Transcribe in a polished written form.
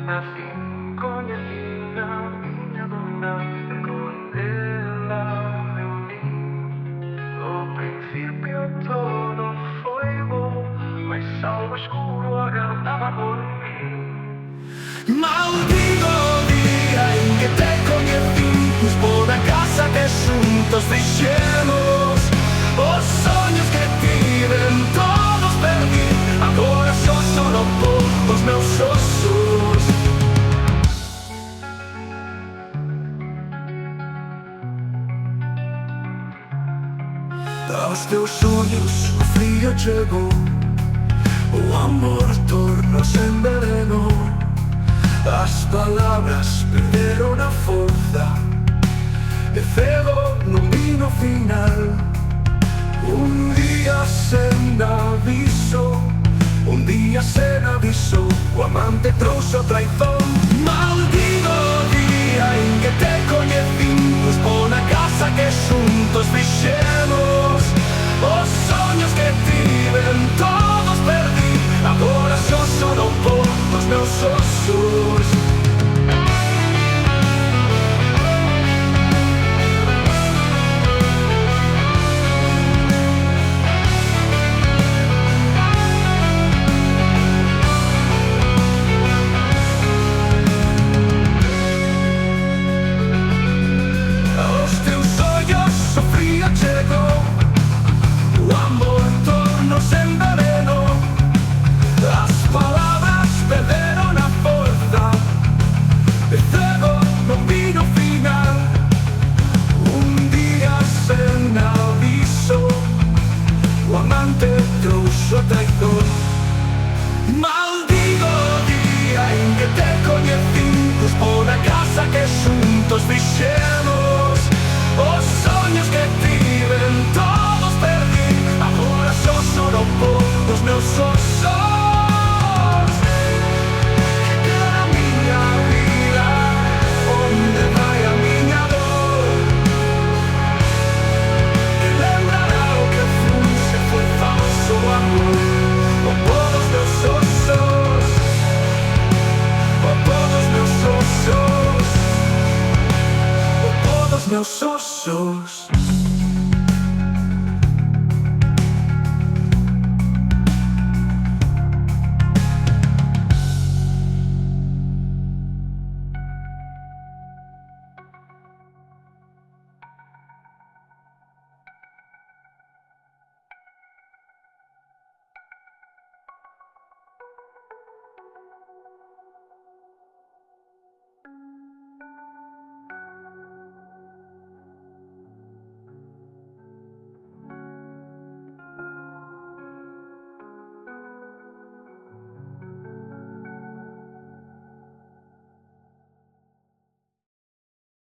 Assim conheci a minha dona, quando ela reuni. No princípio todo foi bom, mas algo escuro aguardaba por mí. Maldito día en que te coñecimos por a casa que xuntos fixemos. Os soños que tiven todos perdí, agora xo solo por os meus osos. Aos teus sonhos o frío chegou, o amor tornou-se en veneno. As palabras perderon a forza e cego non vi no final. Un día sen aviso, o amante trouxo traizón.